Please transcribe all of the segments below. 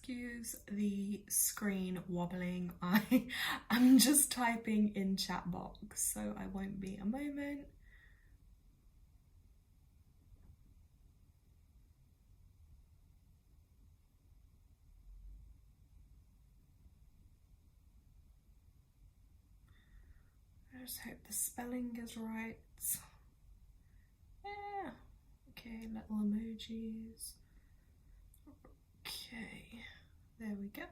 Excuse the screen wobbling. I'm just typing in chat box, so I won't be a moment. I just hope the spelling is right. Yeah. Okay, little emojis. Okay, there we go.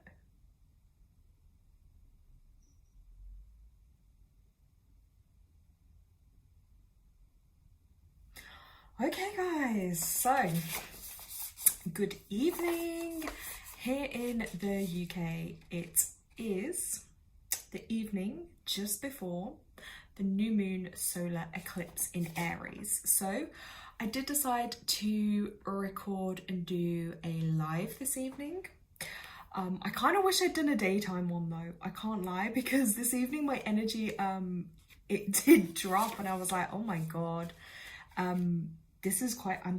Okay guys, so good evening. Here in the UK, it is the evening just before the new moon solar eclipse in Aries. So I did decide to record and do a live this evening. I kind of wish I'd done a daytime one though, I can't lie, because this evening my energy, it did drop and I was like, oh my God, I'm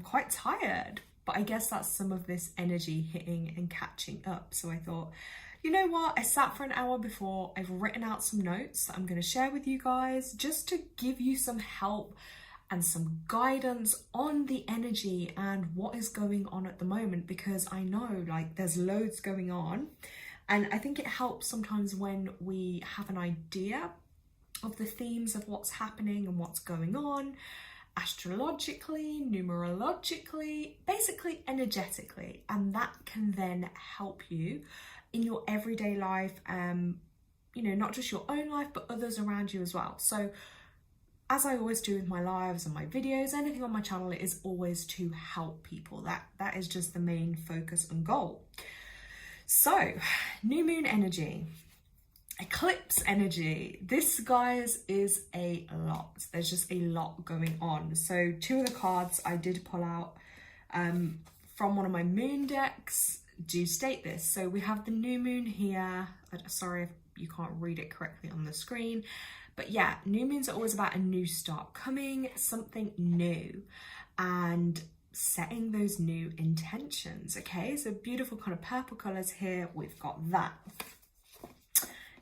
quite tired. But I guess that's some of this energy hitting and catching up. So I thought, you know what? I sat for an hour before. I've written out some notes that I'm going to share with you guys just to give you some help and some guidance on the energy and what is going on at the moment, because I know like there's loads going on. And I think it helps sometimes when we have an idea of the themes of what's happening and what's going on, astrologically, numerologically, basically energetically, and that can then help you in your everyday life, you know, not just your own life but others around you as well. So as I always do with my lives and my videos, anything on my channel, it is always to help people. That is just the main focus and goal. So new moon energy, eclipse energy, this guys is a lot. There's just a lot going on. So two of the cards I did pull out from one of my moon decks do state this. So we have the new moon here. Sorry if you can't read it correctly on the screen, but yeah, new moons are always about a new start, coming something new and setting those new intentions. Okay, so beautiful kind of purple colors here, we've got that.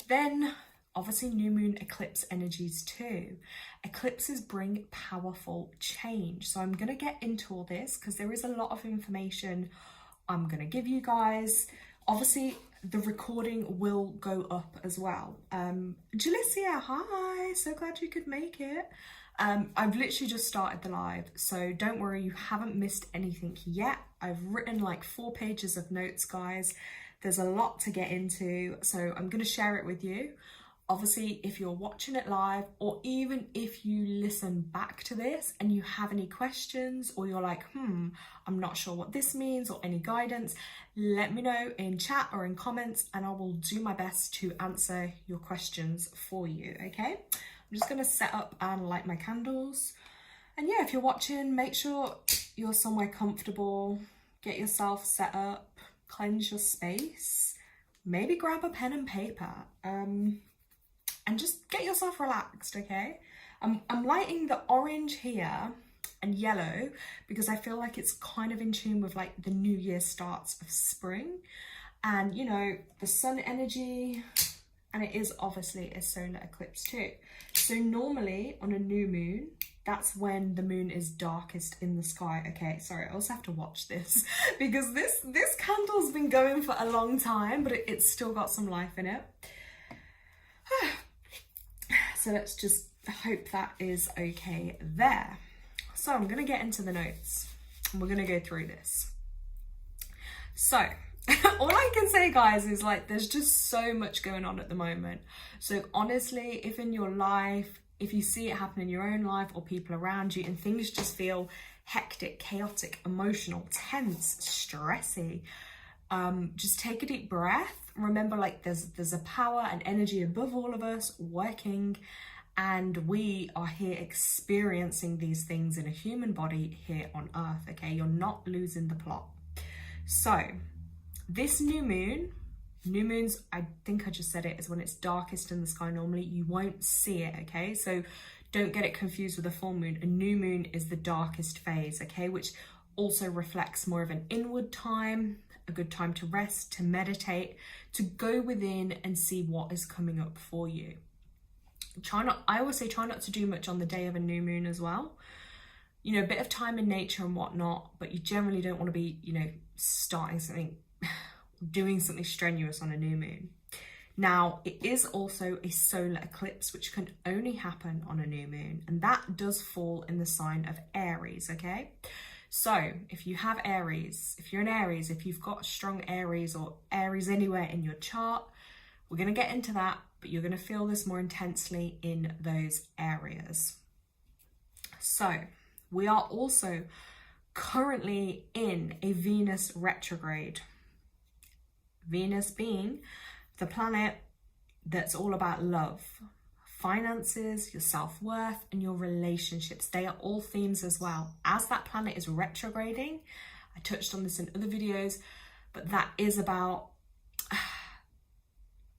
Then obviously new moon eclipse energies too. Eclipses bring powerful change. So I'm going to get into all this because there is a lot of information I'm going to give you guys. Obviously the recording will go up as well. Jalicia, hi, so glad you could make it. I've literally just started the live, so don't worry, you haven't missed anything yet. I've written like 4 pages of notes, guys. There's a lot to get into, so I'm going to share it with you. Obviously, if you're watching it live, or even if you listen back to this and you have any questions, or you're like, I'm not sure what this means, or any guidance, let me know in chat or in comments, and I will do my best to answer your questions for you, okay? I'm just going to set up and light my candles. And yeah, if you're watching, make sure you're somewhere comfortable, get yourself set up, cleanse your space, maybe grab a pen and paper, and just get yourself relaxed, okay? I'm lighting the orange here and yellow because I feel like it's kind of in tune with like the new year starts of spring and, you know, the sun energy, and it is obviously a solar eclipse too. So normally on a new moon, that's when the moon is darkest in the sky. Okay, sorry, I also have to watch this because this candle's been going for a long time, but it's still got some life in it. So let's just hope that is okay there. So I'm gonna get into the notes and we're gonna go through this. So all I can say, guys, is like there's just so much going on at the moment. So honestly, if in your life, if you see it happen in your own life or people around you and things just feel hectic, chaotic, emotional, tense, stressy, just take a deep breath. Remember, like there's a power and energy above all of us working, and we are here experiencing these things in a human body here on earth, okay? You're not losing the plot. So this new moons, I think I just said it, is when it's darkest in the sky. Normally you won't see it, okay? So don't get it confused with a full moon. A new moon is the darkest phase, okay? Which also reflects more of an inward time, a good time to rest, to meditate, to go within and see what is coming up for you. I always say try not to do much on the day of a new moon as well. You know, a bit of time in nature and whatnot, but you generally don't want to be, you know, starting something, doing something strenuous on a new moon. Now, it is also a solar eclipse, which can only happen on a new moon, and that does fall in the sign of Aries, okay? So if you have Aries, if you're an Aries, if you've got strong Aries or Aries anywhere in your chart, we're going to get into that, but you're going to feel this more intensely in those areas. So we are also currently in a Venus retrograde. Venus being the planet that's all about love, finances, your self-worth, and your relationships. They are all themes as well. As that planet is retrograding, I touched on this in other videos, but that is about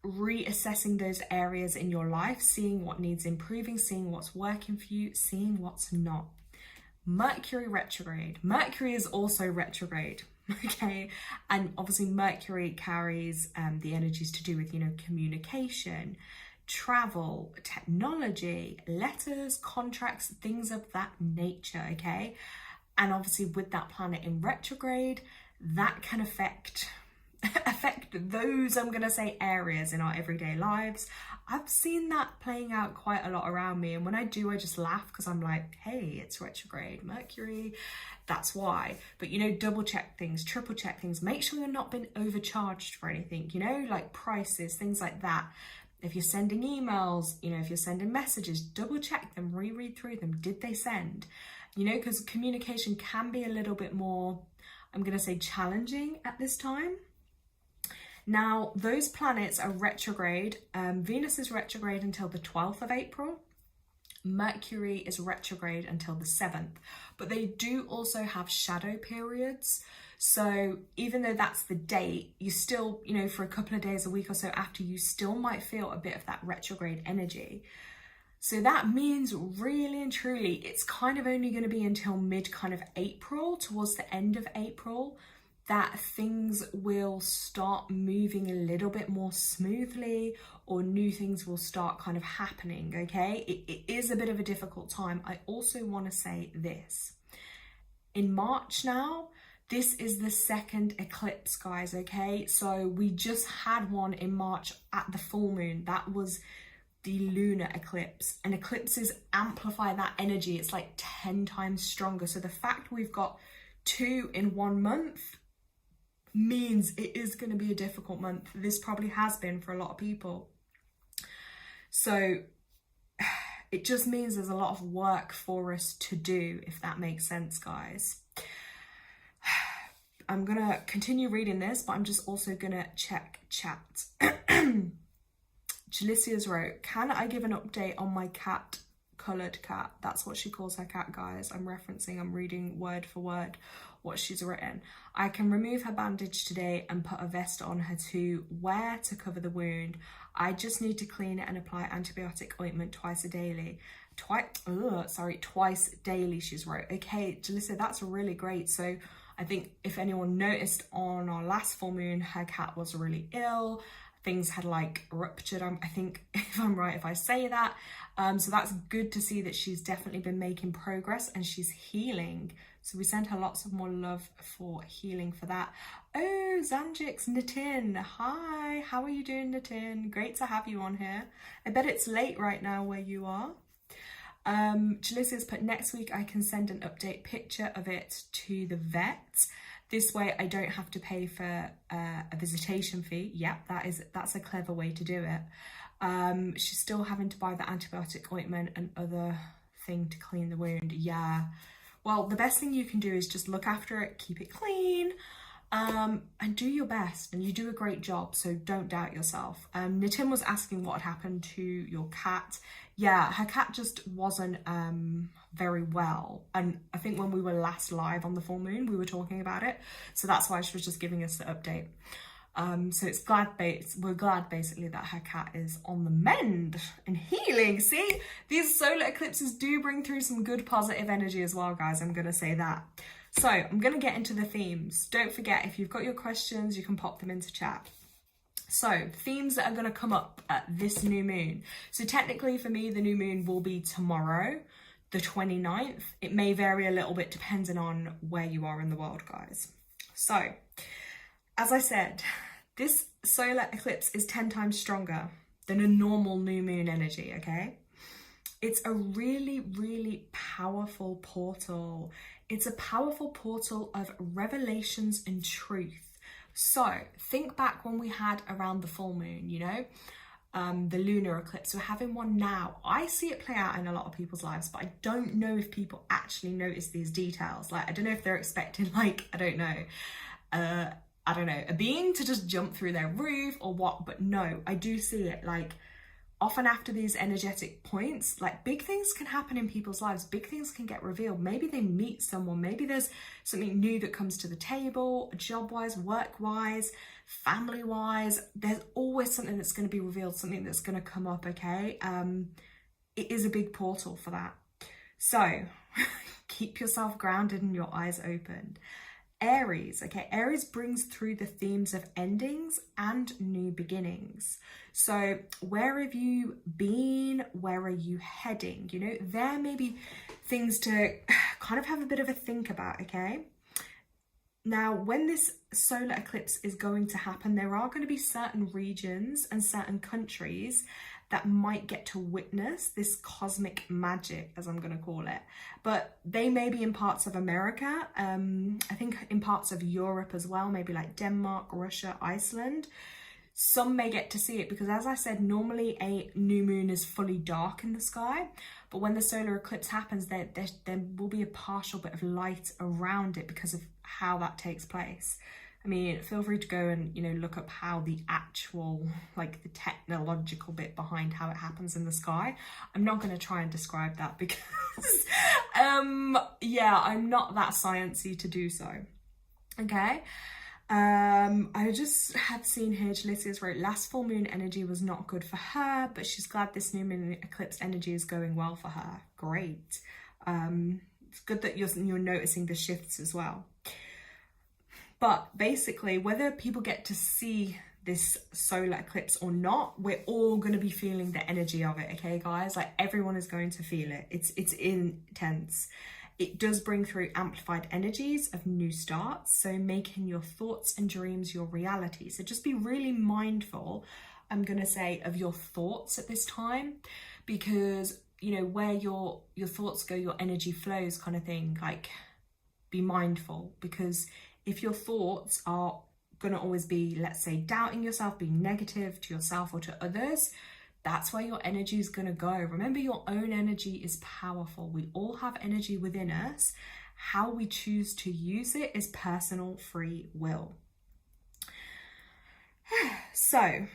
reassessing those areas in your life, seeing what needs improving, seeing what's working for you, seeing what's not. Mercury retrograde. Mercury is also retrograde, okay? And obviously Mercury carries the energies to do with, you know, communication, travel, technology, letters, contracts, things of that nature, okay? And obviously with that planet in retrograde, that can affect those, I'm gonna say, areas in our everyday lives. I've seen that playing out quite a lot around me, and when I do, I just laugh because I'm like, hey, it's retrograde Mercury, that's why. But you know, double check things, triple check things, make sure you're not being overcharged for anything, you know, like prices, things like that. If you're sending emails, you know, if you're sending messages, double check them, reread through them. Did they send? You know, because communication can be a little bit more, I'm gonna say, challenging at this time. Now, those planets are retrograde. Venus is retrograde until the 12th of April. Mercury is retrograde until the 7th. But they do also have shadow periods. So even though that's the date, you still, you know, for a couple of days, a week or so after, you still might feel a bit of that retrograde energy. So that means really and truly, it's kind of only going to be until mid kind of April, towards the end of April, that things will start moving a little bit more smoothly, or new things will start kind of happening, okay? It is a bit of a difficult time. I also want to say this. In March now, this is the second eclipse, guys, okay? So we just had one in March at the full moon. That was the lunar eclipse, and eclipses amplify that energy. It's like 10 times stronger. So the fact we've got 2 in 1 month means it is going to be a difficult month. This probably has been for a lot of people. So it just means there's a lot of work for us to do, if that makes sense, guys. I'm going to continue reading this, but I'm just also going to check chat. Jalicia's wrote, can I give an update on my cat, coloured cat? That's what she calls her cat, guys. I'm reading word for word what she's written. I can remove her bandage today and put a vest on her to wear to cover the wound. I just need to clean it and apply antibiotic ointment twice daily, she's wrote. Okay, Jalissa, that's really great. So I think if anyone noticed, on our last full moon, her cat was really ill. Things had like ruptured, I think, if I'm right if I say that. So that's good to see that she's definitely been making progress and she's healing. So we send her lots of more love for healing for that. Oh, Zanjix, Nitin, hi, how are you doing, Nitin? Great to have you on here. I bet it's late right now where you are. Jalissa's put, next week I can send an update picture of it to the vet. This way I don't have to pay for a visitation fee. Yep, that's a clever way to do it. She's still having to buy the antibiotic ointment and other thing to clean the wound. Yeah. Well, the best thing you can do is just look after it, keep it clean, and do your best. And you do a great job, so don't doubt yourself. Nitin was asking what had happened to your cat. Yeah, her cat just wasn't very well. And I think when we were last live on the full moon, we were talking about it. So that's why she was just giving us the update. So we're glad basically that her cat is on the mend and healing. See, these solar eclipses do bring through some good positive energy as well, guys. I'm going to say that. So I'm going to get into the themes. Don't forget, if you've got your questions, you can pop them into chat. So themes that are going to come up at this new moon. So technically for me, the new moon will be tomorrow, the 29th. It may vary a little bit depending on where you are in the world, guys. So as I said, this solar eclipse is 10 times stronger than a normal new moon energy, okay? It's a really, really powerful portal. It's a powerful portal of revelations and truth. So think back when we had around the full moon, you know, the lunar eclipse. We're having one now. I see it play out in a lot of people's lives, but I don't know if people actually notice these details. Like, I don't know if they're expecting, like, I don't know, a being to just jump through their roof or what, but no, I do see it. Like, often after these energetic points, like, big things can happen in people's lives. Big things can get revealed. Maybe they meet someone. Maybe there's something new that comes to the table, job-wise, work-wise, family-wise. There's always something that's going to be revealed, something that's going to come up, okay? It is a big portal for that. So keep yourself grounded and your eyes open. Aries, okay, Aries brings through the themes of endings and new beginnings. So where have you been? Where are you heading? You know, there may be things to kind of have a bit of a think about, okay? Now, when this solar eclipse is going to happen, there are going to be certain regions and certain countries that might get to witness this cosmic magic, as I'm going to call it. But they may be in parts of America, I think in parts of Europe as well, maybe like Denmark, Russia, Iceland. Some may get to see it because, as I said, normally a new moon is fully dark in the sky. But when the solar eclipse happens, there will be a partial bit of light around it because of how that takes place. I mean, feel free to go and, you know, look up how the actual, like the technological bit behind how it happens in the sky. I'm not going to try and describe that because, yeah, I'm not that sciencey to do so. Okay. I just have seen here, Jalicia's wrote, last full moon energy was not good for her, but she's glad this new moon eclipse energy is going well for her. Great. It's good that you're noticing the shifts as well. But basically, whether people get to see this solar eclipse or not, we're all going to be feeling the energy of it, okay, guys? Like, everyone is going to feel it. It's intense. It does bring through amplified energies of new starts, so making your thoughts and dreams your reality. So just be really mindful, I'm going to say, of your thoughts at this time, because, you know, where your thoughts go, your energy flows kind of thing. Like, be mindful, because if your thoughts are going to always be, let's say, doubting yourself, being negative to yourself or to others, that's where your energy is going to go. Remember, your own energy is powerful. We all have energy within us. How we choose to use it is personal free will. So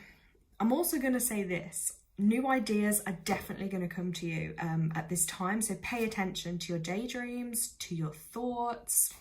I'm also going to say this. New ideas are definitely going to come to you at this time. So pay attention to your daydreams, to your thoughts.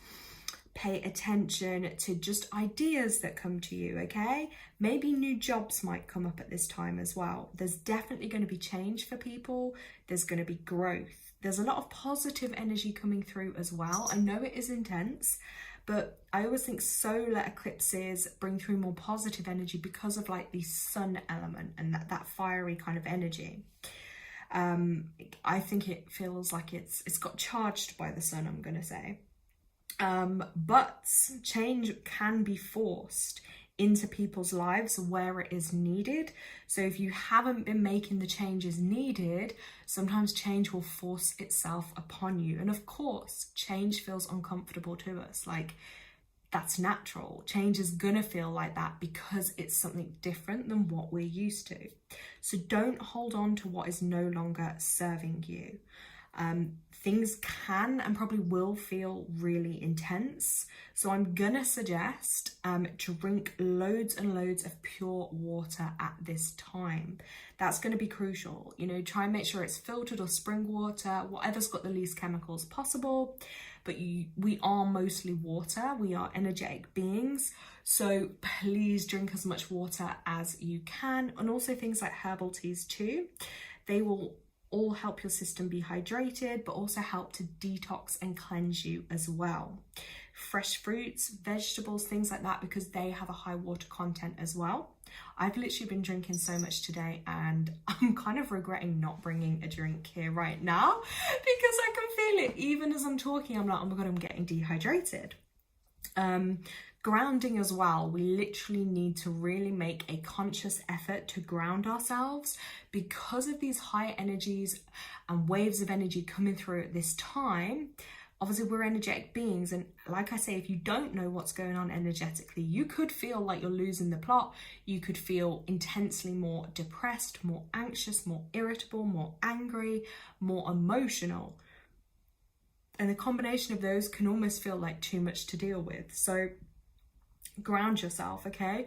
Pay attention to just ideas that come to you, okay? Maybe new jobs might come up at this time as well. There's definitely going to be change for people. There's going to be growth. There's a lot of positive energy coming through as well. I know it is intense, but I always think solar eclipses bring through more positive energy because of like the sun element and that fiery kind of energy. I think it feels like it's got charged by the sun, I'm going to say. But change can be forced into people's lives where it is needed. So if you haven't been making the changes needed, sometimes change will force itself upon you. And of course, change feels uncomfortable to us. Like, that's natural. Change is gonna feel like that because it's something different than what we're used to. So don't hold on to what is no longer serving you. Things can and probably will feel really intense. So I'm gonna suggest drink loads and loads of pure water at this time. That's gonna be crucial. You know, try and make sure it's filtered or spring water, whatever's got the least chemicals possible. But we are mostly water. We are energetic beings. So please drink as much water as you can. And also things like herbal teas too. They will all help your system be hydrated, but also help to detox and cleanse you as well. Fresh fruits, vegetables, things like that, because they have a high water content as well. I've literally been drinking so much today, and I'm kind of regretting not bringing a drink here right now because I can feel it. Even as I'm talking, I'm like, oh my God, I'm getting dehydrated. Grounding as well. We literally need to really make a conscious effort to ground ourselves because of these high energies and waves of energy coming through at this time. Obviously, we're energetic beings, and like I say, if you don't know what's going on energetically, you could feel like you're losing the plot. You could feel intensely more depressed, more anxious, more irritable, more angry, more emotional. And the combination of those can almost feel like too much to deal with. So ground yourself, okay?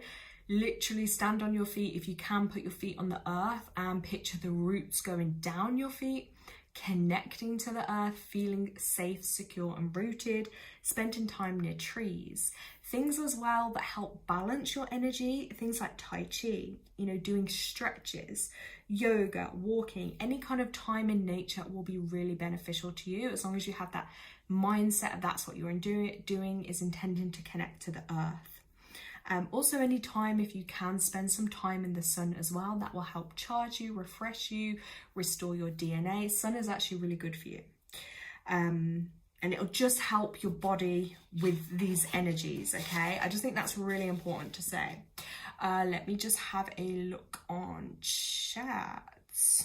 Literally stand on your feet. If you can, put your feet on the earth and picture the roots going down your feet, connecting to the earth, feeling safe, secure and rooted, spending time near trees. Things as well that help balance your energy, things like Tai Chi, you know, doing stretches, yoga, walking, any kind of time in nature will be really beneficial to you, as long as you have that mindset of that's what you're doing is intending to connect to the earth. Also, any time, if you can, spend some time in the sun as well. That will help charge you, refresh you, restore your DNA. Sun is actually really good for you. And it'll just help your body with these energies, okay? I just think that's really important to say. Let me just have a look on chats.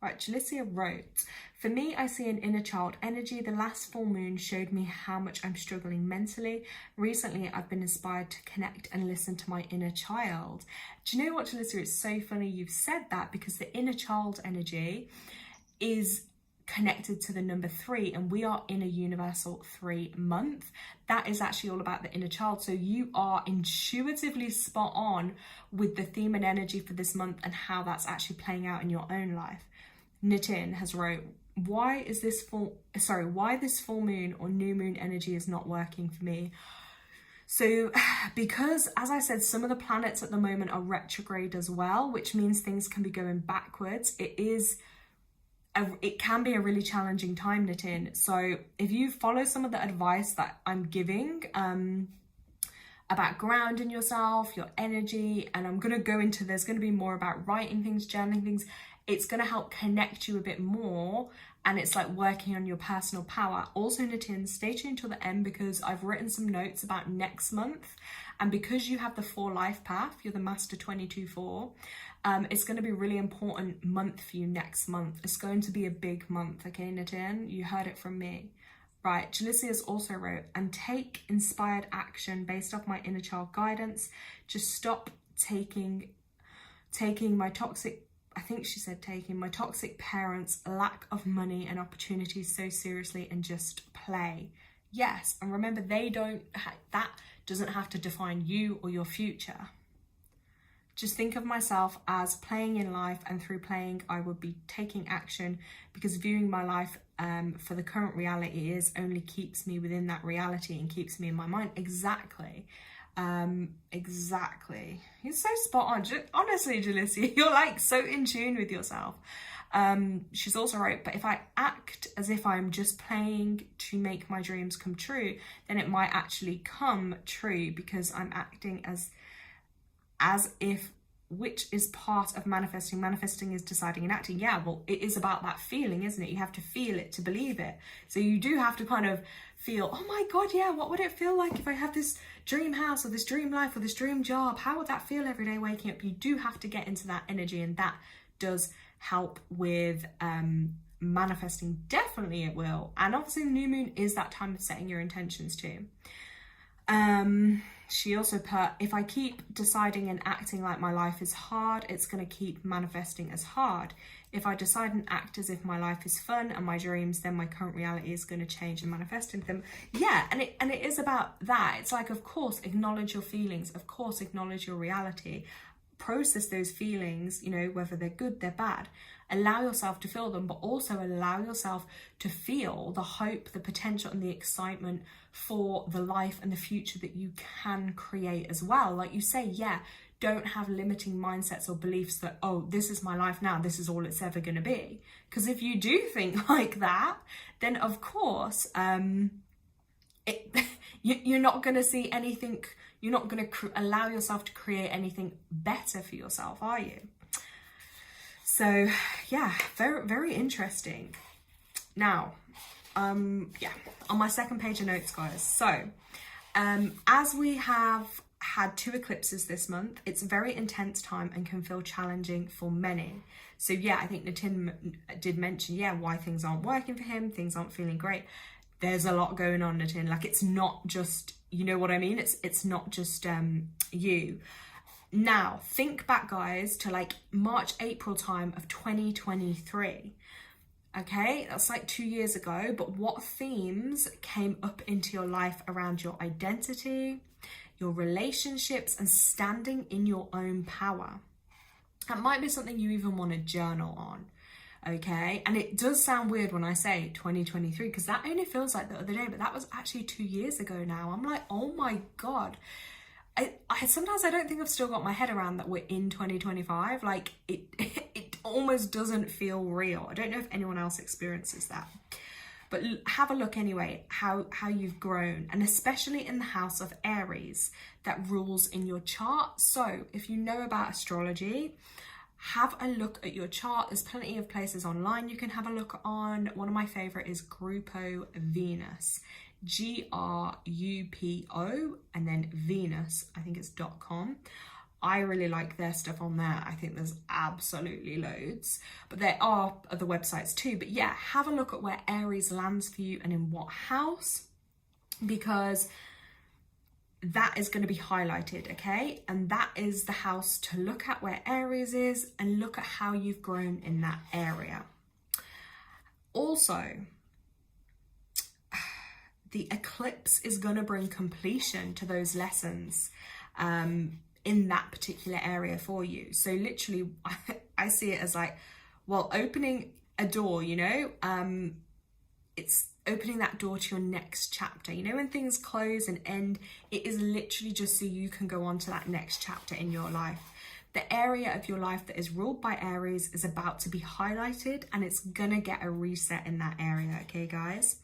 Right, Jalicia wrote, for me, I see an inner child energy. The last full moon showed me how much I'm struggling mentally. Recently, I've been inspired to connect and listen to my inner child. Do you know what, Jalicia? It's so funny you've said that, because the inner child energy is connected to the number 3, and we are in a universal 3 month. That is actually all about the inner child. So you are intuitively spot on with the theme and energy for this month and how that's actually playing out in your own life. Nitin has wrote, why this full moon or new moon energy is not working for me. So because, as I said, some of the planets at the moment are retrograde as well, which means things can be going backwards. It can be a really challenging time, Nitin. So if you follow some of the advice that I'm giving about grounding yourself, your energy, and I'm going to go into, there's going to be more about writing things, journaling things. It's going to help connect you a bit more, and it's like working on your personal power. Also, Nitin, stay tuned till the end, because I've written some notes about next month, and because you have the 4 life path, you're the Master 22-4, it's going to be a really important month for you next month. It's going to be a big month, okay, Nitin? You heard it from me. Right, Jalicia's also wrote, and take inspired action based off my inner child guidance. Just stop taking my toxic, I think she said taking my toxic parents' lack of money and opportunities so seriously, and just play. Yes, and remember, that doesn't have to define you or your future. Just think of myself as playing in life, and through playing, I would be taking action, because viewing my life for the current reality is only keeps me within that reality and keeps me in my mind. Exactly. Exactly. You're so spot on. Honestly, Jalicia, you're like so in tune with yourself. She's also right, but if I act as if I'm just playing to make my dreams come true, then it might actually come true, because I'm acting as if, which is part of manifesting. Manifesting is deciding and acting. Yeah, well, it is about that feeling, isn't it? You have to feel it to believe it. So you do have to kind of feel, oh my God, yeah, what would it feel like if I have this dream house or this dream life or this dream job? How would that feel every day waking up? You do have to get into that energy, and that does help with manifesting. Definitely it will. And obviously the new moon is that time of setting your intentions too. She also put, if I keep deciding and acting like my life is hard, it's going to keep manifesting as hard. If I decide and act as if my life is fun and my dreams, then my current reality is going to change and manifest into them. Yeah, and it is about that. It's like, of course, acknowledge your feelings. Of course, acknowledge your reality. process those feelings, you know, whether they're good, they're bad. Allow yourself to feel them, but also allow yourself to feel the hope, the potential, and the excitement for the life and the future that you can create as well. Like you say, yeah, don't have limiting mindsets or beliefs that, oh, this is my life now, this is all it's ever going to be. Because if you do think like that, then of course, you're not going to see anything, you're not going to allow yourself to create anything better for yourself, are you? So yeah, very, very interesting. Now, yeah, on my second page of notes, guys. So, as we have had 2 eclipses this month, it's a very intense time and can feel challenging for many. So yeah, I think Nitin did mention, yeah, why things aren't working for him, things aren't feeling great. There's a lot going on, Nitin. Like, it's not just, you know what I mean? It's not just you. Now, think back, guys, to like March, April time of 2023. Okay, that's like 2 years ago. But what themes came up into your life around your identity, your relationships, and standing in your own power? That might be something you even want to journal on. Okay, and it does sound weird when I say 2023, because that only feels like the other day, but that was actually 2 years ago now. I'm like, oh my God. I sometimes I don't think I've still got my head around that we're in 2025. Like, it almost doesn't feel real. I don't know if anyone else experiences that. But have a look anyway, how you've grown, and especially in the house of Aries that rules in your chart. So if you know about astrology, have a look at your chart. There's plenty of places online you can have a look on. One of my favorite is Grupo Venus, GRUPO, and then Venus, I think it's .com. I really like their stuff on there. I think there's absolutely loads, but there are other websites too. But yeah, have a look at where Aries lands for you and in what house, because that is going to be highlighted, okay? And that is the house to look at, where Aries is, and look at how you've grown in that area. Also, the eclipse is going to bring completion to those lessons in that particular area for you. So literally, I see it as like, well, opening a door, you know, it's opening that door to your next chapter. You know, when things close and end, it is literally just so you can go on to that next chapter in your life. The area of your life that is ruled by Aries is about to be highlighted, and it's gonna get a reset in that area, okay, guys?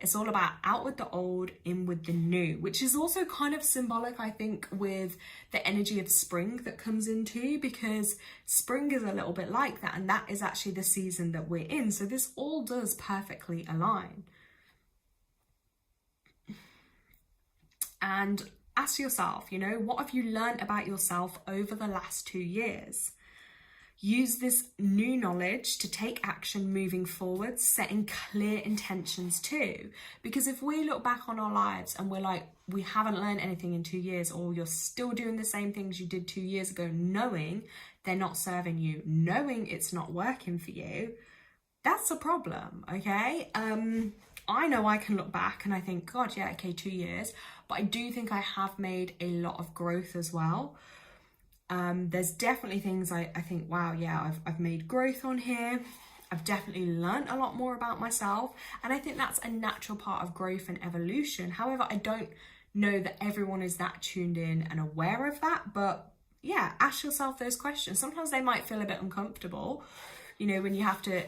It's all about out with the old, in with the new, which is also kind of symbolic, I think, with the energy of spring that comes into, because spring is a little bit like that, and that is actually the season that we're in. So this all does perfectly align. And ask yourself, you know, what have you learned about yourself over the last 2 years? Use this new knowledge to take action moving forward, setting clear intentions too. Because if we look back on our lives and we're like, we haven't learned anything in 2 years, or you're still doing the same things you did 2 years ago, knowing they're not serving you, knowing it's not working for you, that's a problem, okay? I know I can look back and I think, God, yeah, okay, 2 years. But I do think I have made a lot of growth as well. There's definitely things I think, wow, yeah, I've made growth on here. I've definitely learned a lot more about myself. And I think that's a natural part of growth and evolution. However, I don't know that everyone is that tuned in and aware of that. But yeah, ask yourself those questions. Sometimes they might feel a bit uncomfortable, you know, when you have to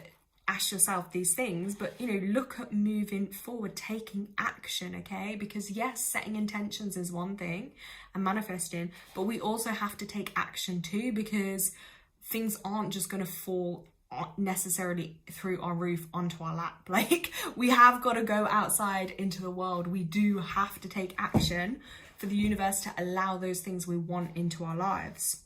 ask yourself these things, but you know, look at moving forward, taking action, okay? Because yes, setting intentions is one thing and manifesting, but we also have to take action too, because things aren't just going to fall necessarily through our roof onto our lap. Like, we have got to go outside into the world. We do have to take action for the universe to allow those things we want into our lives.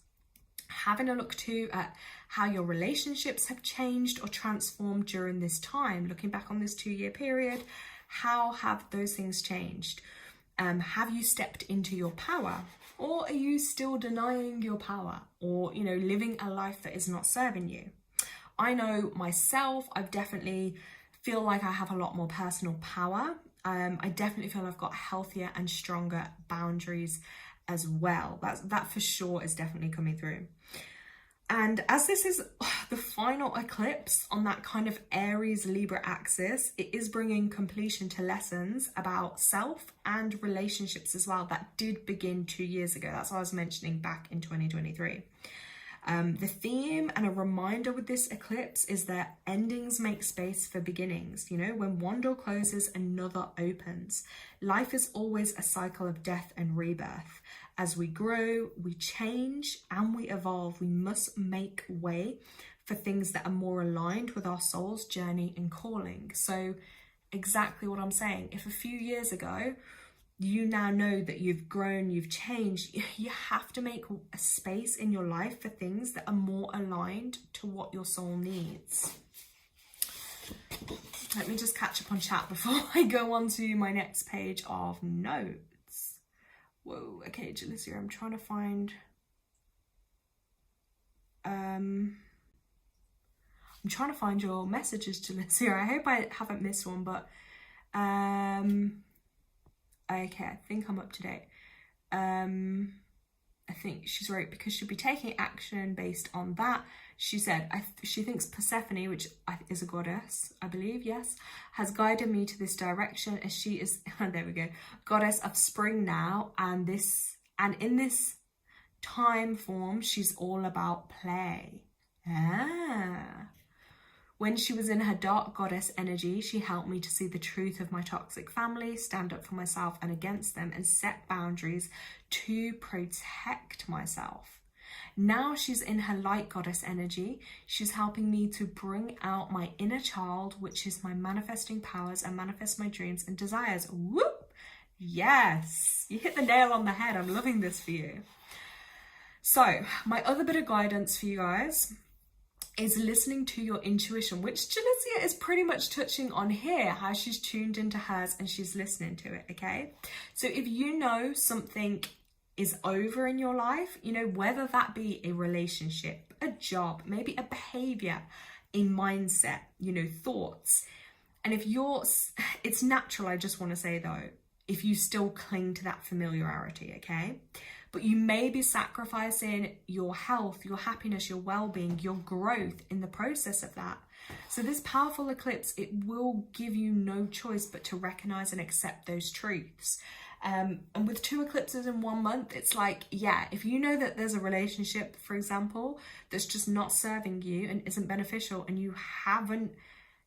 Having a look too at how your relationships have changed or transformed during this time, looking back on this 2 year period, how have those things changed? Have you stepped into your power, or are you still denying your power, or, you know, living a life that is not serving you? I know myself, I've definitely feel like I have a lot more personal power. I definitely feel I've got healthier and stronger boundaries as well. That for sure is definitely coming through. And as this is the final eclipse on that kind of Aries Libra axis, it is bringing completion to lessons about self and relationships as well that did begin 2 years ago. That's what I was mentioning back in 2023. The theme and a reminder with this eclipse is that endings make space for beginnings. You know, when one door closes, another opens. Life is always a cycle of death and rebirth. As we grow, we change, and we evolve. We must make way for things that are more aligned with our soul's journey and calling. So exactly what I'm saying. If a few years ago, you now know that you've grown, you've changed, you have to make a space in your life for things that are more aligned to what your soul needs. Let me just catch up on chat before I go on to my next page of notes. Whoa, okay, Jalicia, I'm trying to find... I'm trying to find your messages, Jalicia. I hope I haven't missed one, but... Okay, I think I'm up to date. I think she's right, because she'll be taking action based on that. She said she thinks Persephone, which is a goddess, I believe, yes, has guided me to this direction, as she is, there we go, goddess of spring now, and in this time form, she's all about play. When she was in her dark goddess energy, she helped me to see the truth of my toxic family, stand up for myself and against them, and set boundaries to protect myself. Now she's in her light goddess energy. She's helping me to bring out my inner child, which is my manifesting powers, and manifest my dreams and desires. Whoop! Yes! You hit the nail on the head. I'm loving this for you. So, my other bit of guidance for you guys is listening to your intuition, which Jalicia is pretty much touching on here, how she's tuned into hers and she's listening to it, okay? So if you know something is over in your life, you know, whether that be a relationship, a job, maybe a behavior, a mindset, you know, thoughts, and if it's natural, I just want to say though, if you still cling to that familiarity, okay? But you may be sacrificing your health, your happiness, your well-being, your growth in the process of that. So this powerful eclipse, it will give you no choice but to recognize and accept those truths. And with 2 eclipses in 1 month, it's like, yeah, if you know that there's a relationship, for example, that's just not serving you and isn't beneficial, and you haven't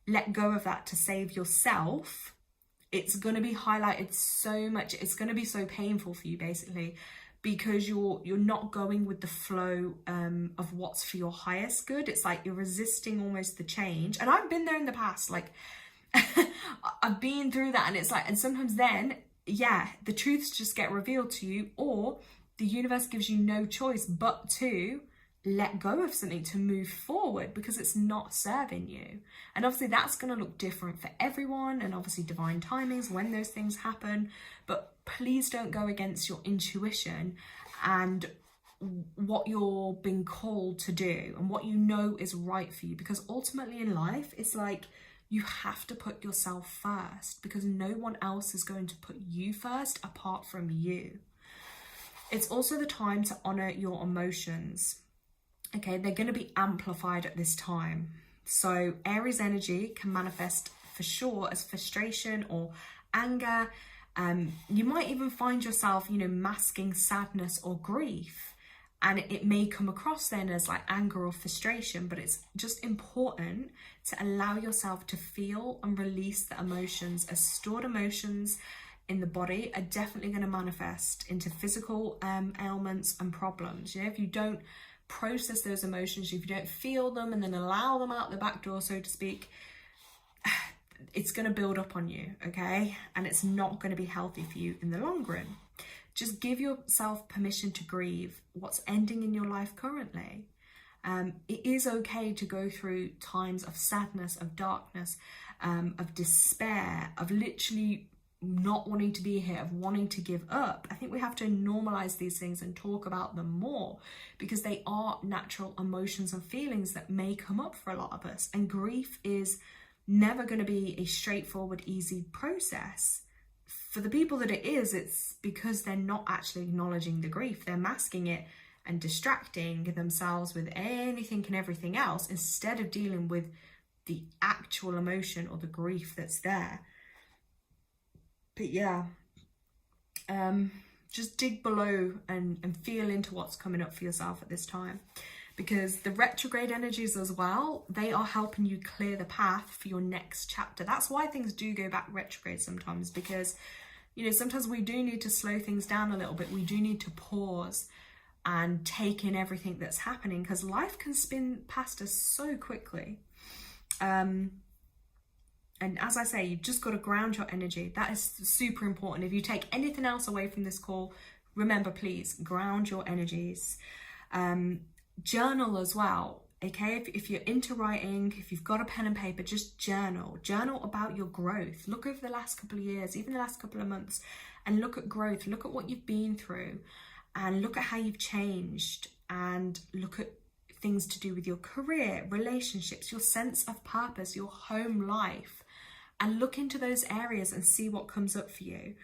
let go of that to save yourself, it's going to be highlighted so much. It's going to be so painful for you, basically, because you're not going with the flow of what's for your highest good. It's like you're resisting almost the change. And I've been there in the past, like I've been through that, and it's like, and sometimes then, yeah, the truths just get revealed to you, or the universe gives you no choice but to let go of something to move forward because it's not serving you. And obviously that's going to look different for everyone, and obviously divine timings when those things happen. But please don't go against your intuition and what you're being called to do and what you know is right for you, because ultimately in life, it's like you have to put yourself first, because no one else is going to put you first apart from you. It's also the time to honor your emotions. Okay, they're going to be amplified at this time. So Aries energy can manifest for sure as frustration or anger. You might even find yourself, you know, masking sadness or grief. And it may come across then as like anger or frustration, but it's just important to allow yourself to feel and release the emotions, as stored emotions in the body are definitely going to manifest into physical ailments and problems. You know, if you don't process those emotions, if you don't feel them and then allow them out the back door, so to speak, it's going to build up on you, okay? And it's not going to be healthy for you in the long run. Just give yourself permission to grieve what's ending in your life currently. It is okay to go through times of sadness, of darkness, of despair, of literally not wanting to be here, of wanting to give up. I think we have to normalize these things and talk about them more, because they are natural emotions and feelings that may come up for a lot of us. And grief is never going to be a straightforward, easy process. for the people that it is, it's because they're not actually acknowledging the grief. They're masking it and distracting themselves with anything and everything else instead of dealing with the actual emotion or the grief that's there. But yeah, just dig below and feel into what's coming up for yourself at this time, because the retrograde energies as well, they are helping you clear the path for your next chapter. That's why things do go back retrograde sometimes, because, you know, sometimes we do need to slow things down a little bit. We do need to pause and take in everything that's happening, because life can spin past us so quickly. And as I say, you've just got to ground your energy. That is super important. If you take anything else away from this call, remember, please ground your energies. Journal as well, okay? If you're into writing, if you've got a pen and paper, just journal. Journal about your growth. Look over the last couple of years, even the last couple of months, and look at growth. Look at what you've been through, and look at how you've changed, and look at things to do with your career, relationships, your sense of purpose, your home life, and look into those areas and see what comes up for you.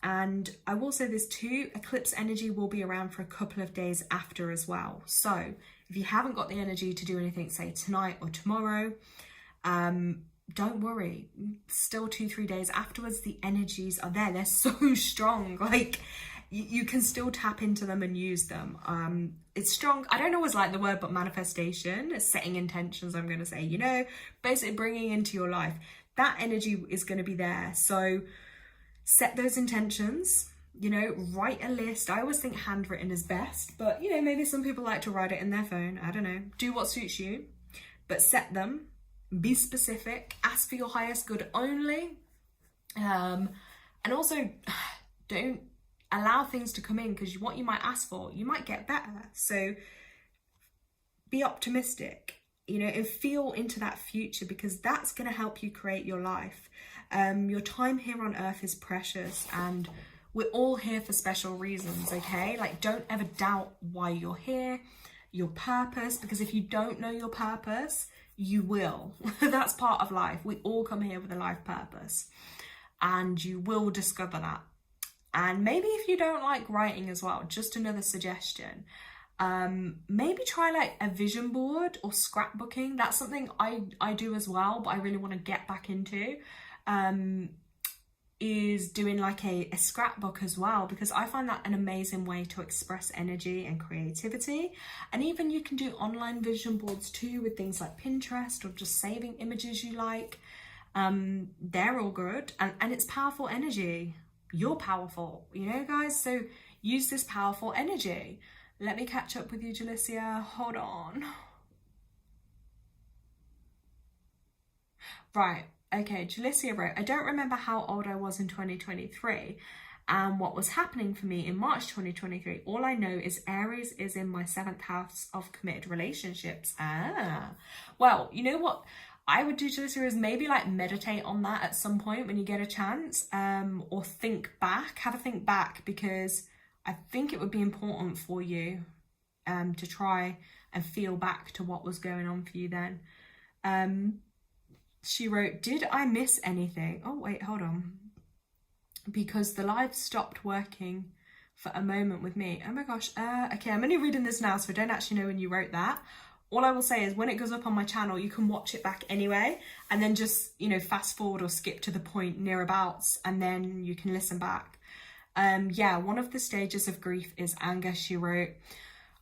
And I will say this too, eclipse energy will be around for a couple of days after as well. So if you haven't got the energy to do anything, say tonight or tomorrow, don't worry. Still 2-3 days afterwards, the energies are there. They're so strong. Like, you can still tap into them and use them. It's strong. I don't always like the word, but manifestation, setting intentions, I'm going to say, you know, basically bringing into your life. That energy is going to be there. So set those intentions, you know, write a list. I always think handwritten is best, but, you know, maybe some people like to write it in their phone. I don't know. Do what suits you, but set them. Be specific. Ask for your highest good only. And also, don't allow things to come in, because what you might ask for, you might get better. So be optimistic, you know, and feel into that future, because that's going to help you create your life. Your time here on earth is precious, and we're all here for special reasons, okay? Like, don't ever doubt why you're here, your purpose, because if you don't know your purpose, you will. That's part of life. We all come here with a life purpose, and you will discover that. And maybe if you don't like writing as well, just another suggestion, maybe try like a vision board or scrapbooking. That's something I do as well, but I really want to get back into, is doing like a scrapbook as well, because I find that an amazing way to express energy and creativity. And even you can do online vision boards too, with things like Pinterest, or just saving images you like. They're all good, and it's powerful energy. You're powerful, you know, guys, so use this powerful energy. Let me catch up with you, Jalicia. Hold on. Right. Okay, Jalicia wrote, I don't remember how old I was in 2023 and what was happening for me in March 2023. All I know is Aries is in my 7th house of committed relationships. Well, you know what I would do, Jalicia, is maybe like meditate on that at some point when you get a chance, or think back, have a think back, because I think it would be important for you to try and feel back to what was going on for you then. She wrote, did I miss anything? Oh, wait, hold on. Because the live stopped working for a moment with me. Oh my gosh. Okay, I'm only reading this now, so I don't actually know when you wrote that. All I will say is when it goes up on my channel, you can watch it back anyway, and then just, you know, fast forward or skip to the point nearabouts, and then you can listen back. Yeah, one of the stages of grief is anger, she wrote.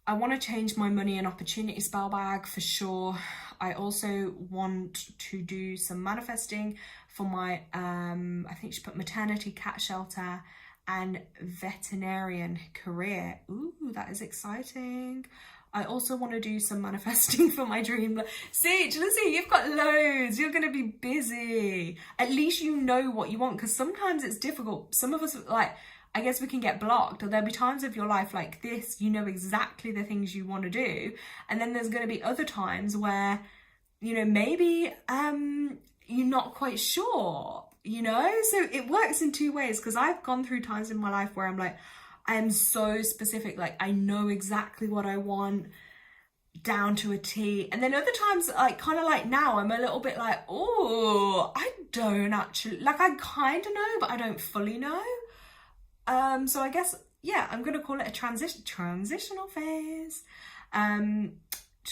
I want to change my money and opportunity spell bag for sure. I also want to do some manifesting for my, I think she put maternity cat shelter and veterinarian career. Ooh, that is exciting. I also want to do some manifesting for my dream. See, Jalissa, you've got loads. You're going to be busy. At least you know what you want, because sometimes it's difficult. Some of us, like, I guess we can get blocked, or there'll be times of your life like this, you know exactly the things you want to do. And then there's going to be other times where, you know, maybe you're not quite sure, you know? So it works in two ways, because I've gone through times in my life where I'm like, I am so specific, like I know exactly what I want, down to a T. And then other times, like kind of like now, I'm a little bit like, oh, I don't actually, like I kind of know, but I don't fully know. So I guess, yeah, I'm going to call it a transitional phase.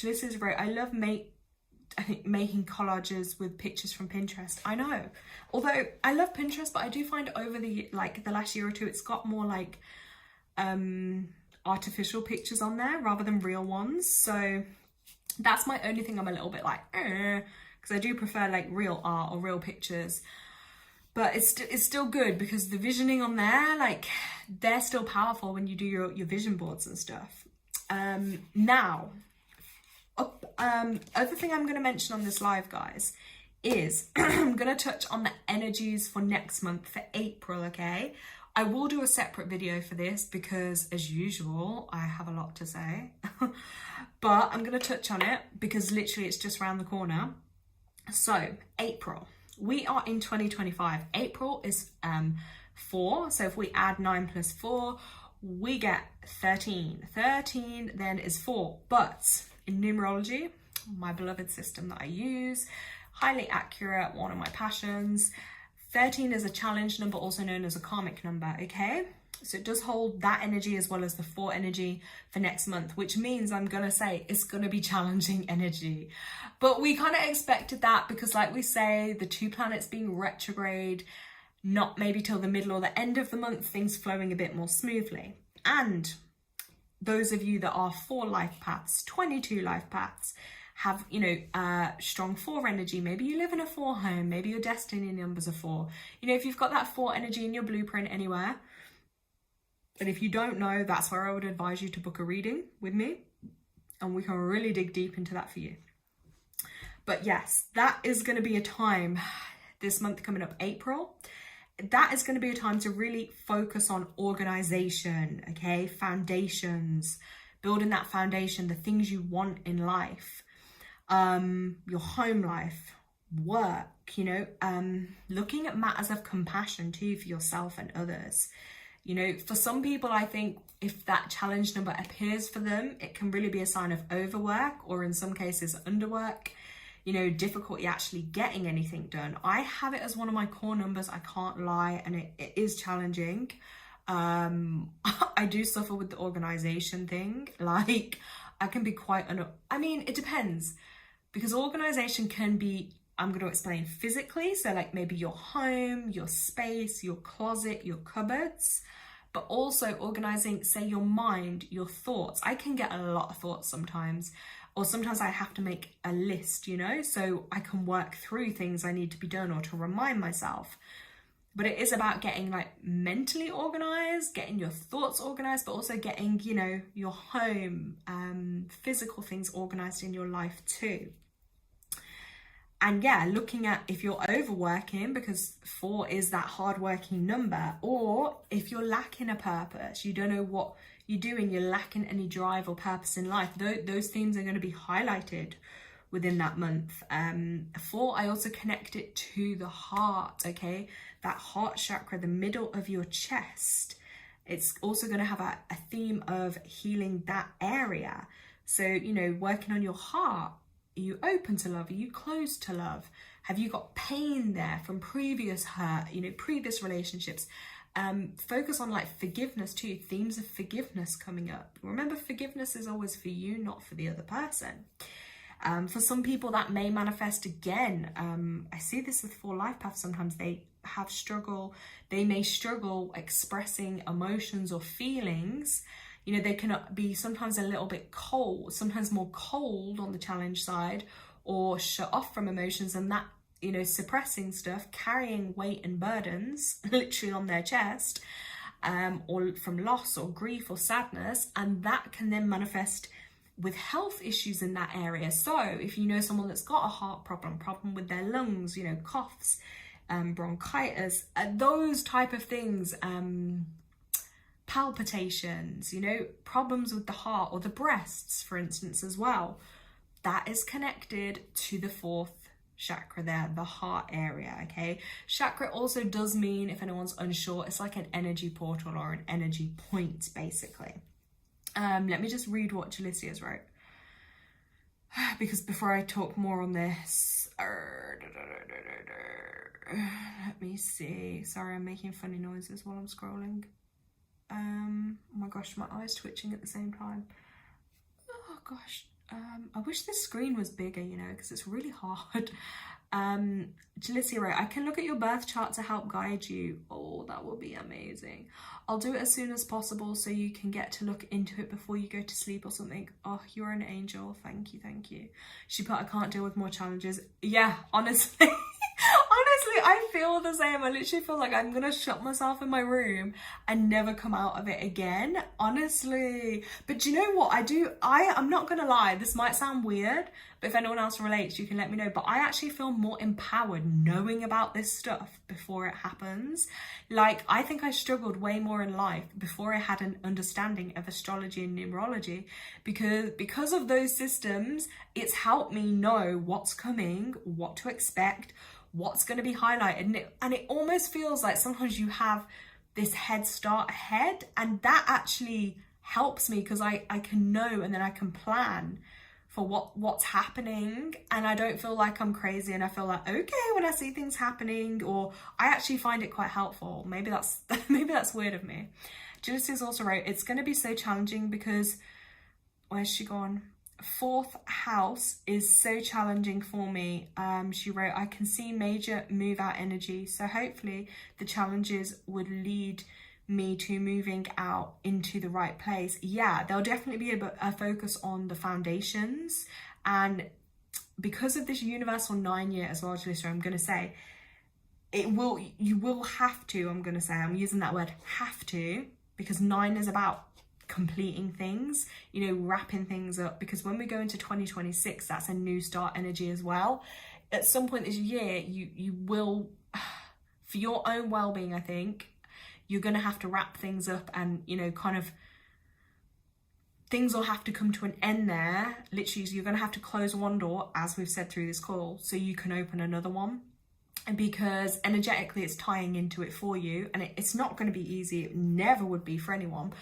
This right. I love making collages with pictures from Pinterest. I know, although I love Pinterest, but I do find over the last year or two, it's got more like artificial pictures on there rather than real ones. So that's my only thing I'm a little bit like, because I do prefer like real art or real pictures. But it's still good because the visioning on there, like they're still powerful when you do your vision boards and stuff. Now, other thing I'm going to mention on this live, guys, is I'm going to touch on the energies for next month, for April, okay? I will do a separate video for this because, as usual, I have a lot to say. But I'm going to touch on it because literally it's just around the corner. So, April. We are in 2025. April is 4. So if we add 9 plus 4, we get 13. 13 then is 4. But in numerology, my beloved system that I use, highly accurate, one of my passions, 13 is a challenge number, also known as a karmic number, okay? So it does hold that energy as well as the 4 energy for next month, which means I'm going to say it's going to be challenging energy. But we kind of expected that because, like we say, the 2 planets being retrograde, not maybe till the middle or the end of the month, things flowing a bit more smoothly. And those of you that are 4 life paths, 22 life paths, have, you know, strong 4 energy. Maybe you live in a 4 home, maybe your destiny numbers are 4. You know, if you've got that 4 energy in your blueprint anywhere, and if you don't know, that's where I would advise you to book a reading with me, and we can really dig deep into that for you. But yes, that is going to be a time this month coming up, April. That is going to be a time to really focus on organization, okay? Foundations, building that foundation, the things you want in life, your home life, work, you know, looking at matters of compassion too for yourself and others. You know, for some people, I think if that challenge number appears for them, it can really be a sign of overwork, or in some cases underwork, you know, difficulty actually getting anything done. I have it as one of my core numbers, I can't lie, and it is challenging. I do suffer with the organization thing. Like, I can be quite, I mean, it depends, because organization can be, I'm going to explain, physically, so like maybe your home, your space, your closet, your cupboards, but also organizing, say, your mind, your thoughts. I can get a lot of thoughts sometimes, or sometimes I have to make a list, you know, so I can work through things I need to be done or to remind myself. But it is about getting like mentally organized, getting your thoughts organized, but also getting, you know, your home, physical things organized in your life too. And yeah, looking at if you're overworking, because 4 is that hardworking number, or if you're lacking a purpose, you don't know what you're doing, you're lacking any drive or purpose in life, those themes are going to be highlighted within that month. 4, I also connect it to the heart, okay? That heart chakra, the middle of your chest. It's also going to have a theme of healing that area. So, you know, working on your heart. Are you open to love? Are you closed to love? Have you got pain there from previous hurt, you know, previous relationships? Focus on like forgiveness too, themes of forgiveness coming up. Remember, forgiveness is always for you, not for the other person. For some people that may manifest again. I see this with 4 life paths. Sometimes they may struggle expressing emotions or feelings. You know, they can be sometimes a little bit cold, sometimes more cold on the challenge side, or shut off from emotions, and that, you know, suppressing stuff, carrying weight and burdens literally on their chest, or from loss or grief or sadness, and that can then manifest with health issues in that area. So if you know someone that's got a heart problem with their lungs, you know, coughs, bronchitis, those type of things, palpitations, you know, problems with the heart or the breasts, for instance, as well, that is connected to the 4th chakra there, the heart area, okay? Chakra also does mean, if anyone's unsure, it's like an energy portal or an energy point, basically. Let me just read what Jalicia's wrote. because before I talk more on this, let me see. Sorry, I'm making funny noises while I'm scrolling. Oh my gosh, my eye's twitching at the same time. Oh gosh, I wish this screen was bigger, you know, because it's really hard. Jalicia, right, I can look at your birth chart to help guide you. Oh, that will be amazing. I'll do it as soon as possible so you can get to look into it before you go to sleep or something. Oh, you're an angel. Thank you, thank you. She put, I can't deal with more challenges. Yeah, honestly. Honestly, I feel the same. I literally feel like I'm gonna shut myself in my room and never come out of it again. Honestly. But do you know what? I'm not gonna lie, this might sound weird, but if anyone else relates, you can let me know. But I actually feel more empowered knowing about this stuff before it happens. Like, I think I struggled way more in life before I had an understanding of astrology and numerology, because of those systems, it's helped me know what's coming, what to expect, what's going to be highlighted. And it almost feels like sometimes you have this head start ahead, and that actually helps me because I can know, and then I can plan for what's happening, and I don't feel like I'm crazy, and I feel like, okay, when I see things happening, or I actually find it quite helpful. Maybe that's weird of me. Julicia's also wrote, it's going to be so challenging because, where's she gone? 4th house is so challenging for me. She wrote, I can see major move out energy, so hopefully the challenges would lead me to moving out into the right place. Yeah, there'll definitely be a focus on the foundations, and because of this universal 9 year as well, Jalissa, I'm going to say you will have to, I'm using that word have to, because 9 is about completing things, you know, wrapping things up, because when we go into 2026, that's a new start energy as well. At some point this year, you will, for your own well-being, I think you're going to have to wrap things up, and, you know, kind of things will have to come to an end there. Literally, you're going to have to close one door, as we've said through this call, so you can open another one. And because energetically it's tying into it for you, and it's not going to be easy. It never would be for anyone,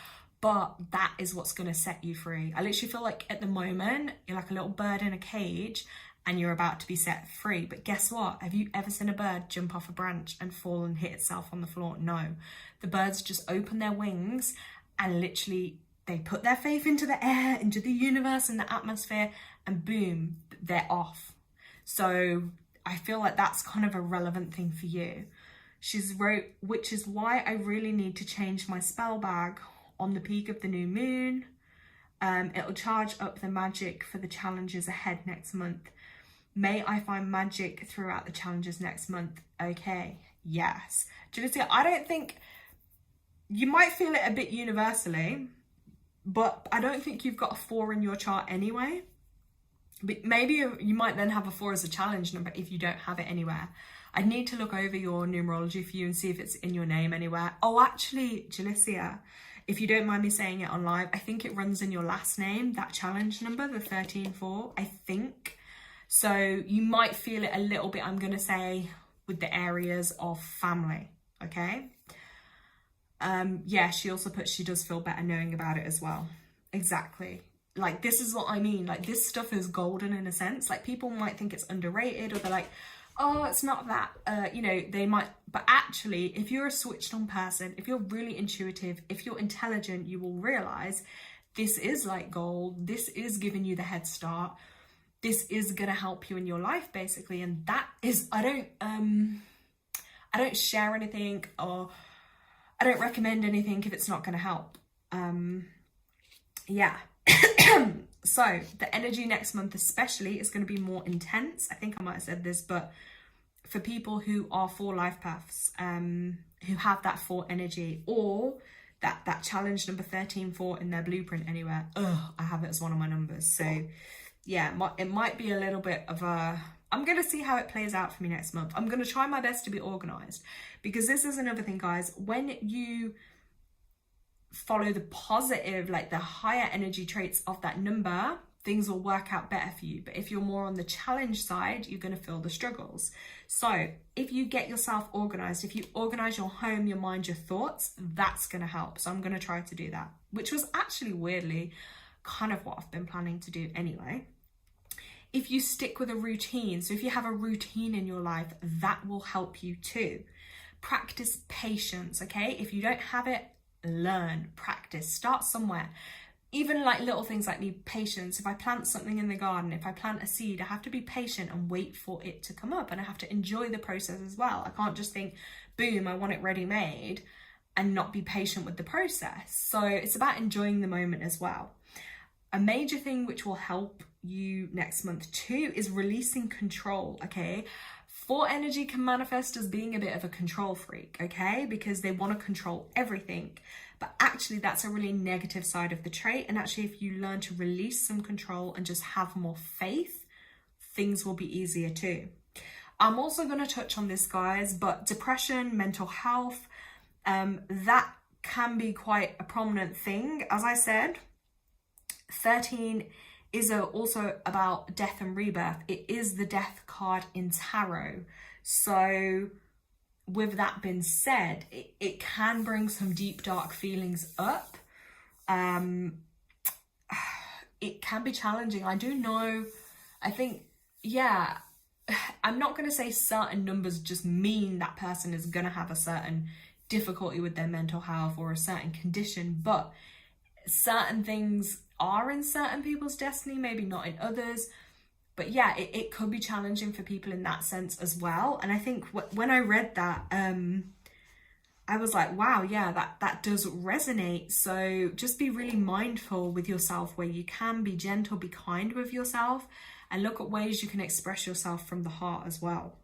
but that is what's going to set you free. I literally feel like at the moment you're like a little bird in a cage and you're about to be set free. But guess what? Have you ever seen a bird jump off a branch and fall and hit itself on the floor? No. The birds just open their wings and literally they put their faith into the air, into the universe and the atmosphere, and boom, they're off. So I feel like that's kind of a relevant thing for you. She's wrote, which is why I really need to change my spell bag on the peak of the new moon. It'll charge up the magic for the challenges ahead next month. May I find magic throughout the challenges next month? Okay, yes. Julicia, I don't think, you might feel it a bit universally, but I don't think you've got a 4 in your chart anyway. But maybe you might then have a 4 as a challenge number if you don't have it anywhere. I'd need to look over your numerology for you and see if it's in your name anywhere. Oh, actually, Jalicia, if you don't mind me saying it on live, I think it runs in your last name, that challenge number, the 13-4, I think. So you might feel it a little bit, I'm going to say, with the areas of family, okay? Yeah, she also put she does feel better knowing about it as well. Exactly. Like, this is what I mean. Like, this stuff is golden in a sense. Like, people might think it's underrated, or they're like, oh, it's not that, you know, they might, but actually, if you're a switched on person, if you're really intuitive, if you're intelligent, you will realize this is like gold. This is giving you the head start. This is going to help you in your life, basically. And that is, I don't share anything, or I don't recommend anything if it's not going to help. Yeah. So the energy next month especially is going to be more intense. I think I might have said this, but for people who are 4 life paths, who have that 4 energy, or that challenge number 13-4 in their blueprint anywhere. I have it as one of my numbers. So yeah, it might be a little bit of a, I'm going to see how it plays out for me next month. I'm going to try my best to be organized, because this is another thing, guys. When you follow the positive, like the higher energy traits of that number, things will work out better for you. But if you're more on the challenge side, you're going to feel the struggles. So if you get yourself organized, if you organize your home, your mind, your thoughts, that's going to help. So I'm going to try to do that, which was actually weirdly kind of what I've been planning to do anyway. if you stick with a routine, so if you have a routine in your life, that will help you too. Practice patience, okay? If you don't have it, learn, practice, start somewhere. Even like little things like need patience. If I plant something in the garden, if I plant a seed, I have to be patient and wait for it to come up, and I have to enjoy the process as well. I can't just think, boom, I want it ready made, and not be patient with the process. So it's about enjoying the moment as well. A major thing which will help you next month too is releasing control, okay? 4 energy can manifest as being a bit of a control freak, okay? Because they want to control everything. But actually that's a really negative side of the trait. And actually if you learn to release some control and just have more faith, things will be easier too. I'm also going to touch on this, guys, but depression, mental health, that can be quite a prominent thing. As I said, 13 is also about death and rebirth. It is the death card in tarot. So with that being said, it can bring some deep, dark feelings up. It can be challenging. I do know, I think, yeah, I'm not going to say certain numbers just mean that person is going to have a certain difficulty with their mental health or a certain condition, but certain things are in certain people's destiny, maybe not in others. But yeah, it could be challenging for people in that sense as well. And I think when I read that, I was like, wow, yeah, that does resonate. So just be really mindful with yourself where you can. Be gentle, be kind with yourself, and look at ways you can express yourself from the heart as well.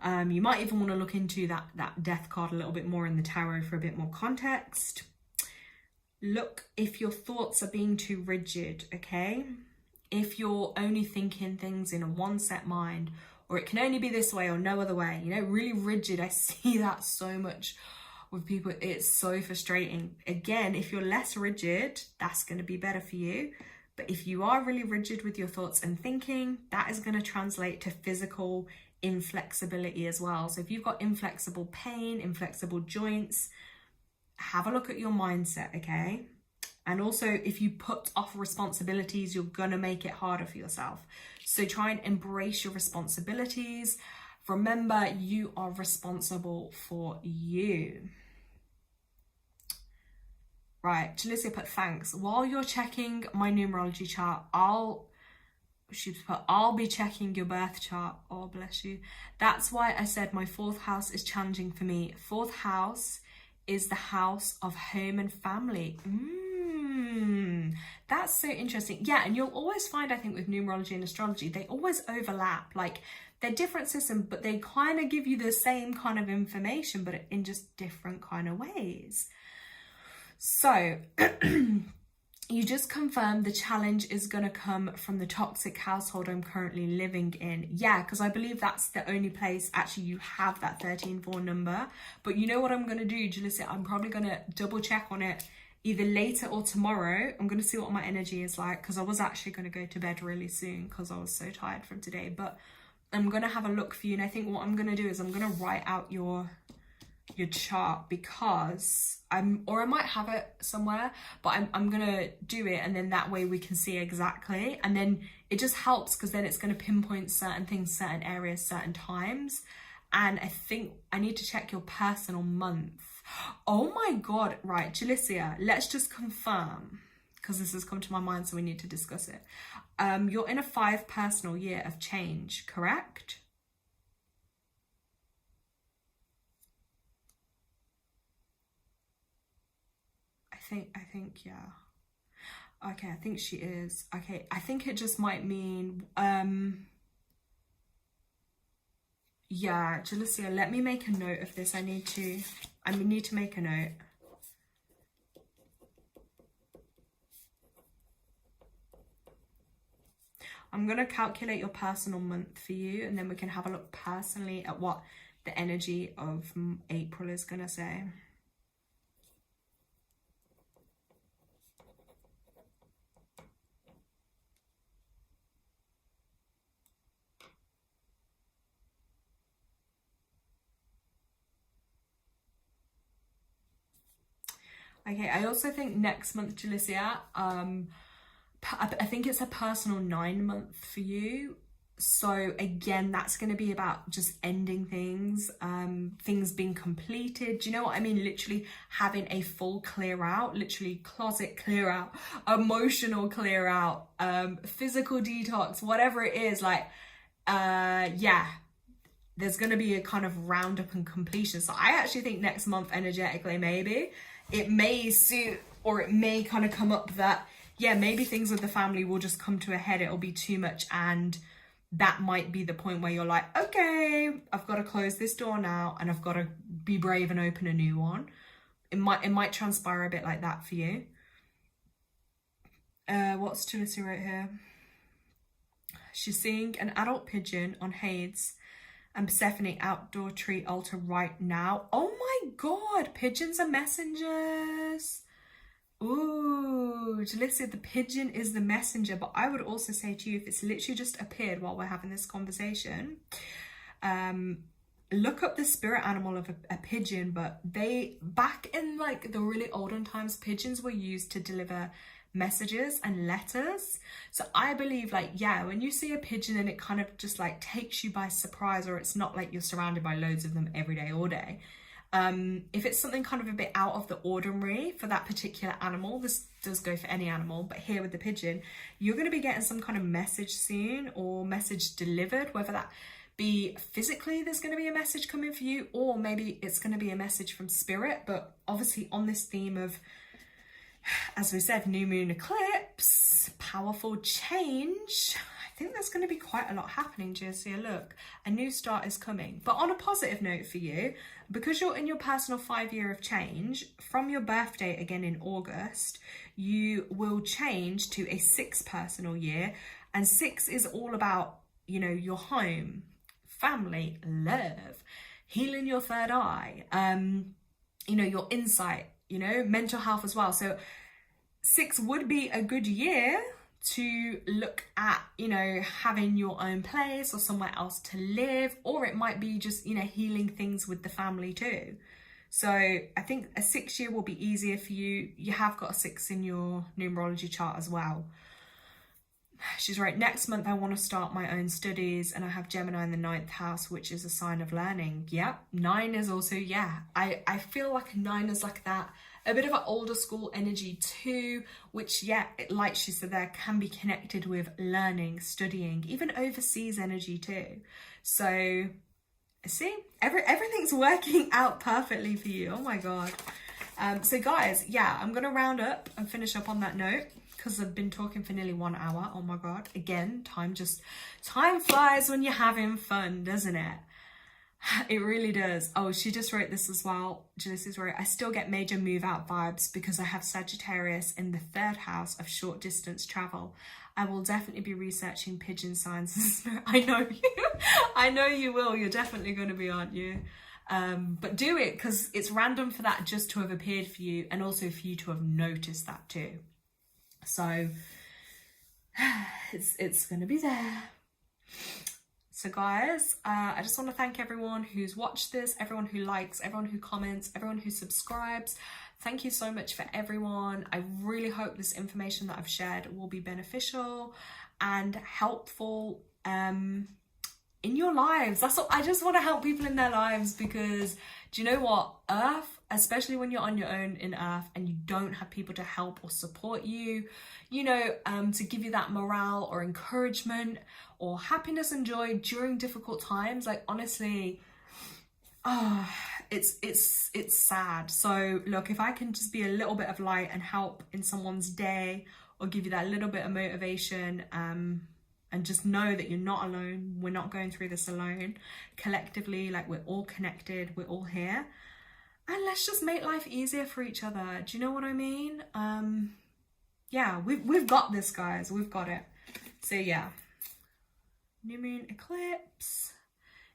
You might even want to look into that death card a little bit more in the tarot for a bit more context. Look if your thoughts are being too rigid, okay? If you're only thinking things in a one set mind, or it can only be this way or no other way, you know, really rigid. I see that so much with people. It's so frustrating. Again, if you're less rigid, that's going to be better for you. But if you are really rigid with your thoughts and thinking, that is going to translate to physical inflexibility as well. So if you've got inflexible pain, inflexible joints, have a look at your mindset, okay? And also, if you put off responsibilities, you're gonna make it harder for yourself. So try and embrace your responsibilities. Remember, you are responsible for you. Right, Jalicia put thanks. While you're checking my numerology chart, I'll be checking your birth chart. Oh, bless you. That's why I said my 4th house is challenging for me. 4th house is the house of home and family. That's so interesting. Yeah, and you'll always find, I think, with numerology and astrology, they always overlap. Like, they're different systems, but they kind of give you the same kind of information, but in just different kind of ways. So you just confirmed the challenge is going to come from the toxic household I'm currently living in. Yeah, because I believe that's the only place actually you have that 13-4 number. But you know what I'm going to do, Jalissa? I'm probably going to double check on it either later or tomorrow. I'm going to see what my energy is like, because I was actually going to go to bed really soon because I was so tired from today. But I'm going to have a look for you. And I think what I'm going to do is I'm going to write out your chart, because I might have it somewhere, but I'm gonna do it, and then that way we can see exactly, and then it just helps because then it's going to pinpoint certain things, certain areas, certain times. And I think I need to check your personal month. Oh my god, right, Jalicia, let's just confirm, because this has come to my mind, so we need to discuss it. You're in a 5 personal year of change, correct? I think, yeah. Okay, I think she is. Okay, I think it just might mean, yeah, Jalicia, let me make a note of this. I need to make a note. I'm going to calculate your personal month for you, and then we can have a look personally at what the energy of April is going to say. Okay, I also think next month, Jalicia, I think it's a personal 9-month for you. So again, that's going to be about just ending things, things being completed. Do you know what I mean? Literally having a full clear out, literally closet clear out, emotional clear out, physical detox, whatever it is. Like, yeah, there's going to be a kind of roundup and completion. So I actually think next month, energetically, maybe it may suit, or it may kind of come up that, yeah, maybe things with the family will just come to a head. It'll be too much, and that might be the point where you're like, okay, I've got to close this door now, and I've got to be brave and open a new one. It might transpire a bit like that for you. What's Tulisi right here? She's seeing an adult pigeon on Hades and Persephone outdoor tree altar right now. Oh my God, pigeons are messengers. Ooh, Jalissa, the pigeon is the messenger. But I would also say to you, if it's literally just appeared while we're having this conversation, look up the spirit animal of a pigeon. But they, back in like the really olden times, pigeons were used to deliver messages and letters. So I believe, like, yeah, when you see a pigeon and it kind of just like takes you by surprise, or it's not like you're surrounded by loads of them every day, all day. If it's something kind of a bit out of the ordinary for that particular animal, this does go for any animal, but here with the pigeon, you're going to be getting some kind of message soon, or message delivered, whether that be physically there's going to be a message coming for you, or maybe it's going to be a message from spirit. But obviously on this theme of, as we said, new moon eclipse, powerful change, I think there's going to be quite a lot happening, Jessia. Look, a new start is coming. But on a positive note for you, because you're in your personal 5-year of change, from your birthday again in August, you will change to a 6 personal year. And 6 is all about, you know, your home, family, love, healing your third eye, you know, your insight, you know, mental health as well. So 6 would be a good year to look at, you know, having your own place or somewhere else to live, or it might be just, you know, healing things with the family too. So I think a 6 year will be easier for you. You have got a 6 in your numerology chart as well. She's right, next month I want to start my own studies, and I have Gemini in the 9th house, which is a sign of learning. Yep, 9 is also, yeah, I feel like 9 is like that, a bit of an older school energy too, which, yeah, like she said there, can be connected with learning, studying, even overseas energy too. So see, everything's working out perfectly for you. Oh my God. So guys, yeah, I'm gonna round up and finish up on that note, because I've been talking for nearly 1 hour. Oh my God. Again, time flies when you're having fun, doesn't it? It really does. Oh, she just wrote this as well. Jalissa's wrote, I still get major move out vibes because I have Sagittarius in the 3rd house of short distance travel. I will definitely be researching pigeon signs. I know you. I know you will. You're definitely going to be, aren't you? But do it, because it's random for that just to have appeared for you, and also for you to have noticed that too. So it's going to be there. So guys, I just want to thank everyone who's watched this, everyone who likes, everyone who comments, everyone who subscribes. Thank you so much for everyone. I really hope this information that I've shared will be beneficial and helpful in your lives. That's what I just want to help people in their lives, because do you know what? Earth, especially when you're on your own in Earth and you don't have people to help or support you, you know, to give you that morale or encouragement or happiness and joy during difficult times, like honestly, it's sad. So look, if I can just be a little bit of light and help in someone's day, or give you that little bit of motivation, and just know that you're not alone. We're not going through this alone. Collectively, like, we're all connected, we're all here, and let's just make life easier for each other. Do you know what I mean? Yeah, we've got this, guys. We've got it. So yeah, new moon eclipse,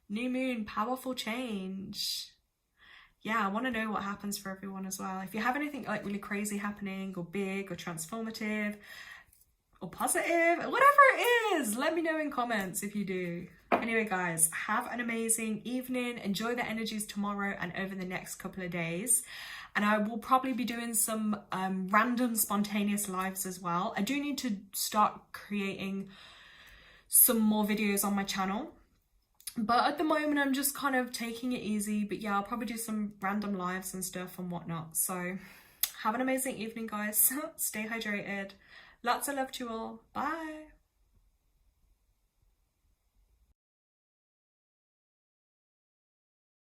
new moon, powerful change. Yeah, I want to know what happens for everyone as well. If you have anything like really crazy happening, or big, or transformative, or positive, whatever it is, let me know in comments if you do. Anyway, guys, have an amazing evening. Enjoy the energies tomorrow and over the next couple of days. And I will probably be doing some random spontaneous lives as well. I do need to start creating some more videos on my channel. But at the moment, I'm just kind of taking it easy. But yeah, I'll probably do some random lives and stuff and whatnot. So have an amazing evening, guys. Stay hydrated. Lots of love to you all. Bye.